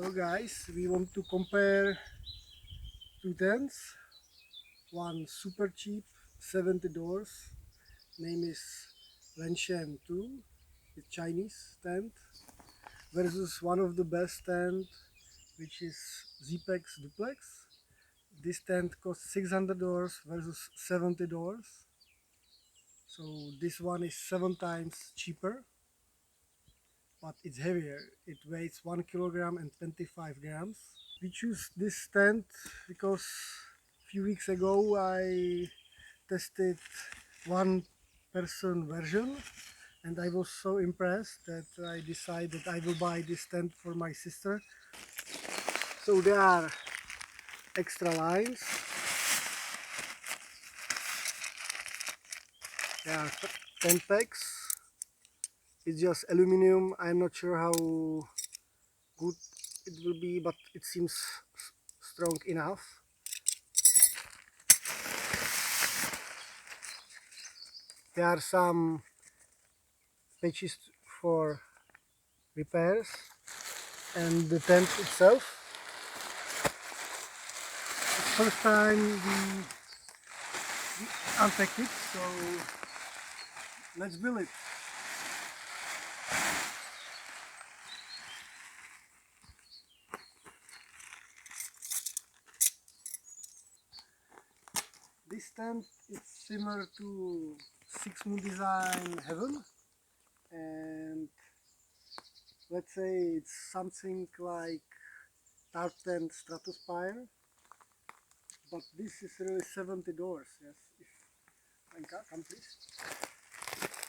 So guys, we want to compare two tents. One super cheap, 70 doors, name is LanShan 2, it's Chinese tent, versus one of the best tent, which is Zpacks Duplex. This tent costs $600 versus $70. So this one is 7 times cheaper, but it's heavier. It weighs 1 kilogram and 25 grams. We choose this tent because a few weeks ago I tested one person version and I was so impressed that I decided I will buy this tent for my sister. So there are extra lines, there are 10 packs. It's just aluminum. I'm not sure how good it will be, but it seems strong enough. There are some patches for repairs and the tent itself. It's first time we unpacked it, so let's build it. This tent is similar to Six Moon Design Heaven, and let's say it's something like Tarp Tent Stratospire, but this is really 70 doors. Yes, if Anka, come please.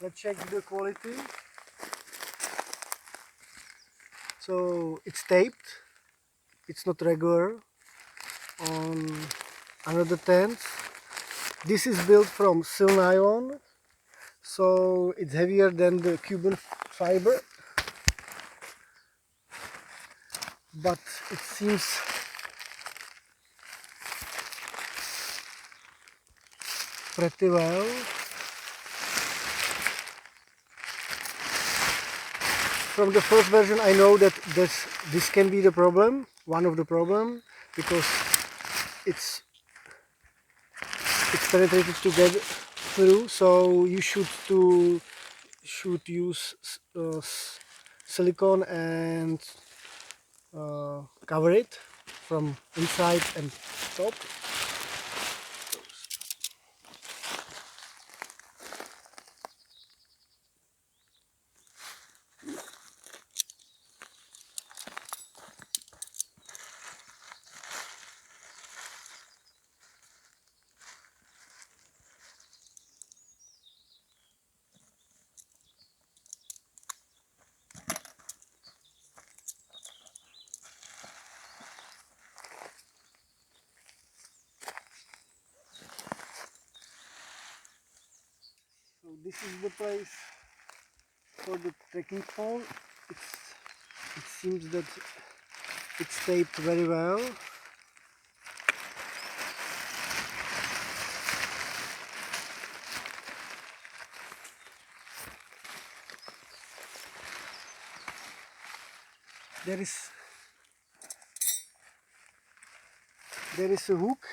Let's check the quality. So it's taped, it's not regular on another tent. This is built from sil nylon, so it's heavier than the Cuban fiber, but it seems pretty well. From the first version I know that this can be the problem, one of the problem, because it's penetrated to get through, so you should use silicone and cover it from inside and top. So this is the place for the trekking pole. It seems that it's taped very well. There is a hook,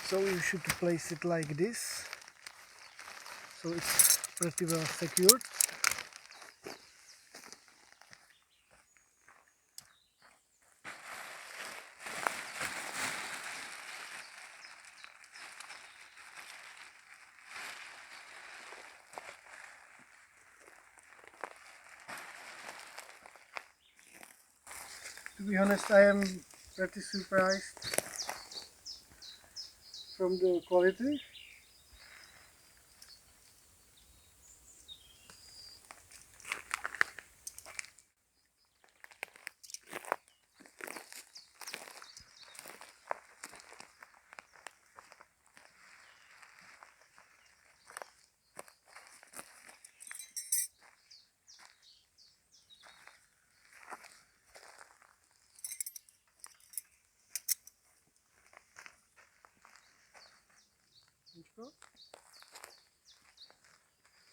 so you should place it like this, so it's pretty well secured. To be honest, I am pretty surprised from the quality.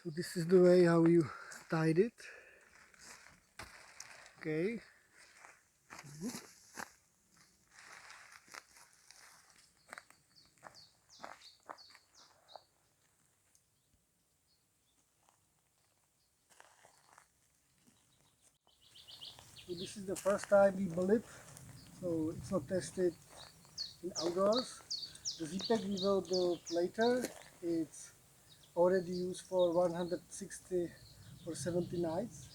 So this is the way how you tied it. Okay, good. So this is the first time we build it, so it's not tested in outdoors. The Zpacks we will build later. It's already used for 160 or 70 nights.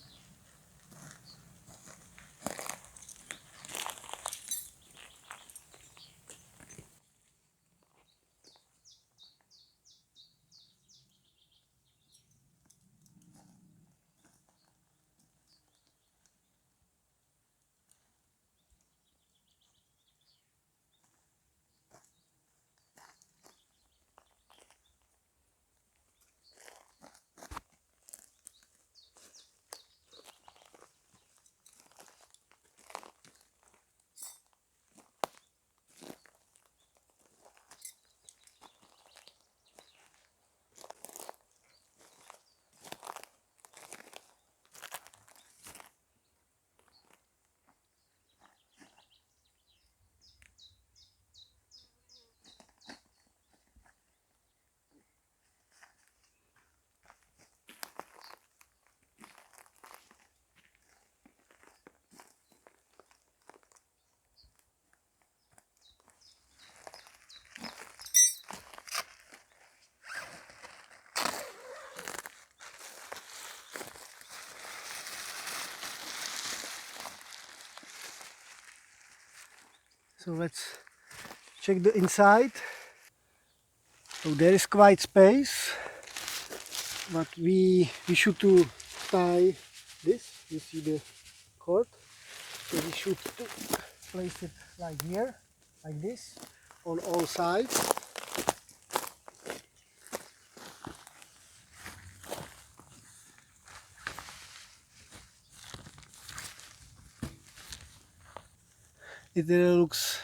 So let's check the inside. So there is quite space, but we should to tie this. You see the cord. So we should to place it like here, like this, on all sides. It really looks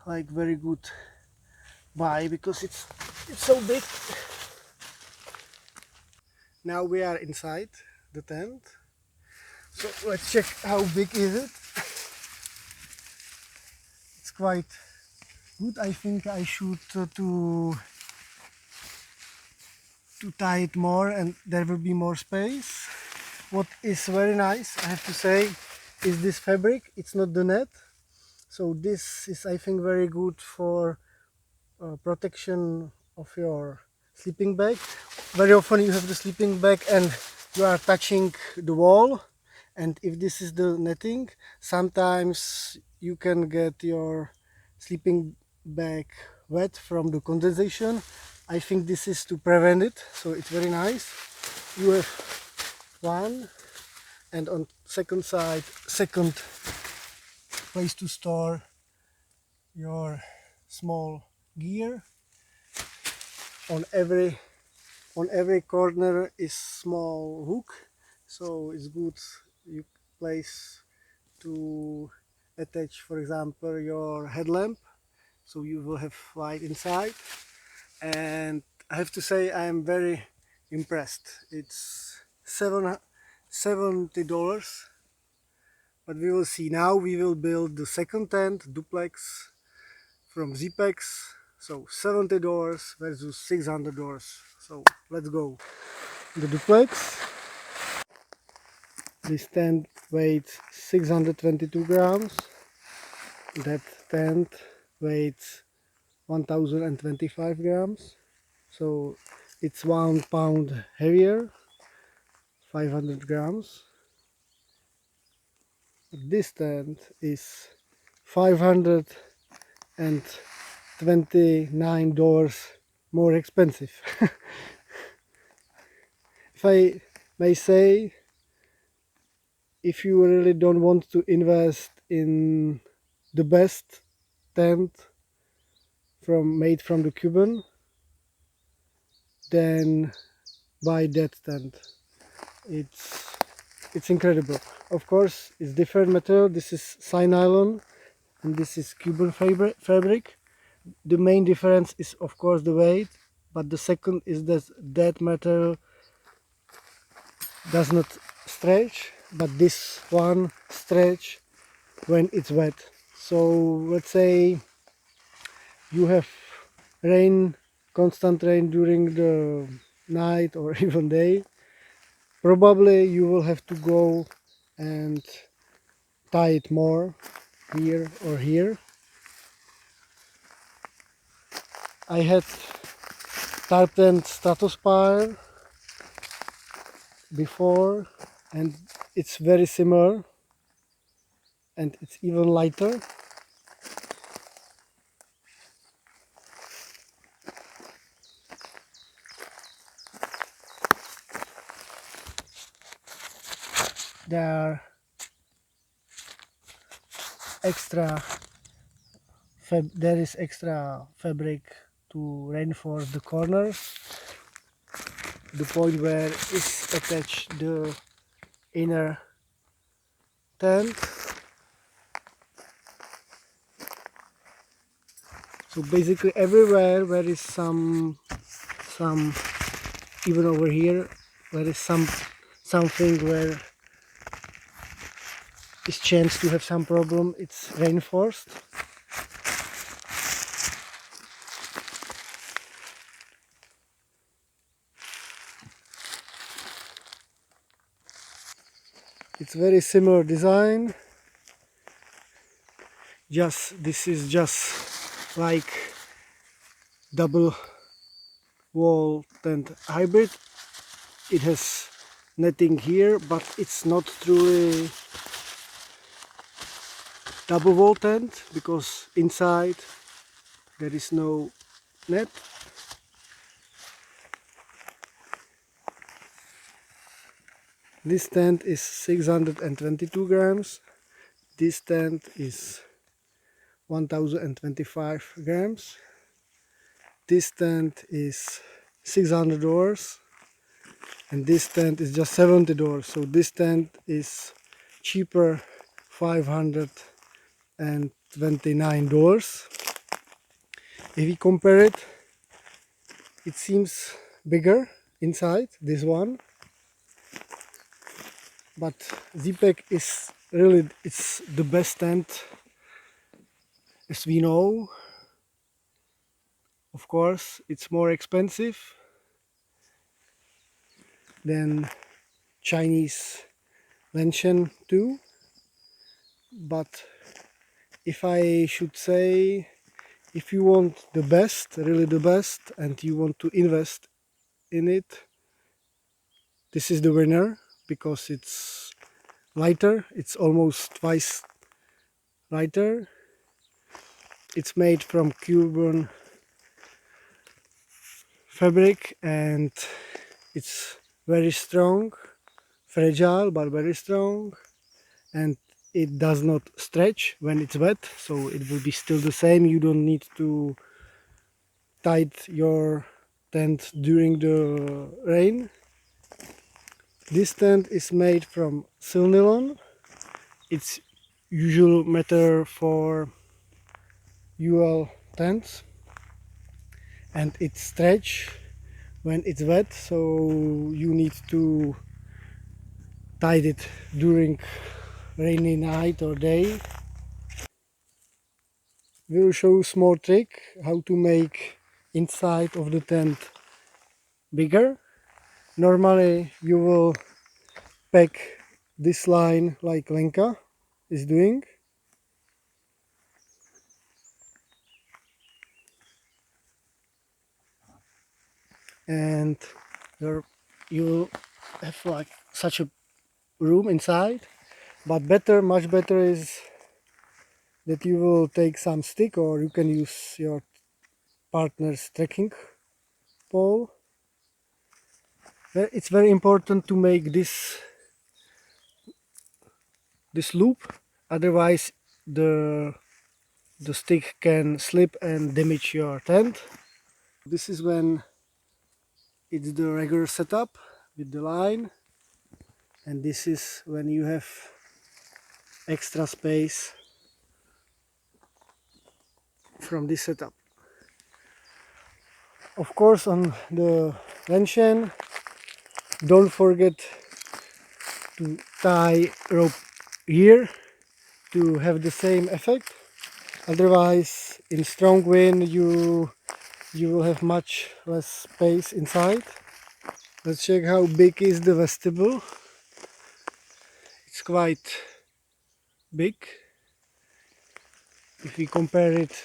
like very good buy because it's so big. Now we are inside the tent. So let's check how big is it. It's quite good. I think I should to tie it more and there will be more space. What is very nice, I have to say, is this fabric. It's not the net. So this is, I think, very good for protection of your sleeping bag. Very often you have the sleeping bag and you are touching the wall, and if this is the netting, sometimes you can get your sleeping bag wet from the condensation. I think this is to prevent it, so it's very nice. You have one, and on second side, second place to store your small gear. On every corner is small hook, so it's good you place to attach, for example, your headlamp, so you will have light inside. And I have to say I am very impressed. It's $70, but we will see. Now we will build the second tent duplex from Zpacks. So $70 versus $600. So let's go. The duplex. This tent weighs 622 grams. That tent weighs 1025 grams. So it's 1 pound heavier, 500 grams. This tent is $529 more expensive. If I may say, if you really don't want to invest in the best tent made from the Cuban, then buy that tent. It's incredible. Of course, it's different material. This is nylon and this is Cuban fabric. The main difference is, of course, the weight, but the second is that material does not stretch. but this one stretch when it's wet. So let's say you have rain, constant rain during the night or even day, probably you will have to go and tie it more here or here. I had tartan stratospire before, and it's very similar, and it's even lighter. There is extra fabric to reinforce the corners, the point where is attached the inner tent. So basically everywhere where is some even over here where is something where is chance to have some problem, it's reinforced. It's very similar design, this is just like double wall tent hybrid. It has netting here, but it's not truly double wall tent because inside there is no net. This tent is 622 grams. This tent is 1025 grams. This tent is $600 and this tent is just $70. So this tent is cheaper, $529. If we compare it, it seems bigger inside, this one. But Zpacks is really, it's the best tent as we know. Of course, it's more expensive than Chinese LanShan too. But if I should say, if you want the best, really the best, and you want to invest in it, this is the winner because it's lighter, it's almost twice lighter. It's made from Cuban fabric and it's very strong, fragile but very strong, and it does not stretch when it's wet, so it will be still the same. You don't need to tight your tent during the rain. This tent is made from silnylon. It's usual matter for UL tents, and it stretch when it's wet, so you need to tie it during rainy night or day. We'll show small trick how to make inside of the tent bigger. Normally you will pack this line like Lenka is doing. And you have like such a room inside, but much better is that you will take some stick, or you can use your partner's trekking pole. It's very important to make this loop, otherwise the stick can slip and damage your tent. This is when it's the regular setup with the line, and this is when you have extra space from this setup. Of course, on the LanShan, don't forget to tie rope here to have the same effect. Otherwise, in strong wind, you will have much less space inside. Let's check how big is the vestibule. It's quite big. If we compare it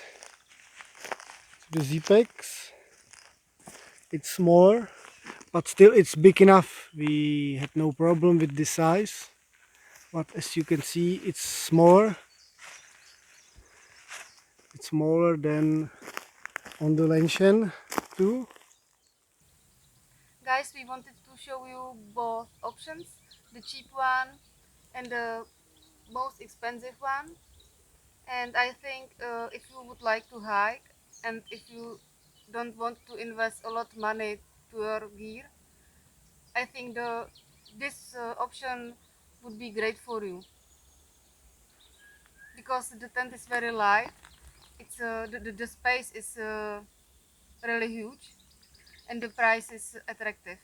to the Zpacks, it's smaller, but still it's big enough. We had no problem with this size, but as you can see, it's smaller. It's smaller than on the LanShan too. Guys, we wanted to show you both options, the cheap one and the most expensive one. And I think if you would like to hike and if you don't want to invest a lot of money to your gear, I think this option would be great for you because the tent is very light. It's the space is really huge and the price is attractive.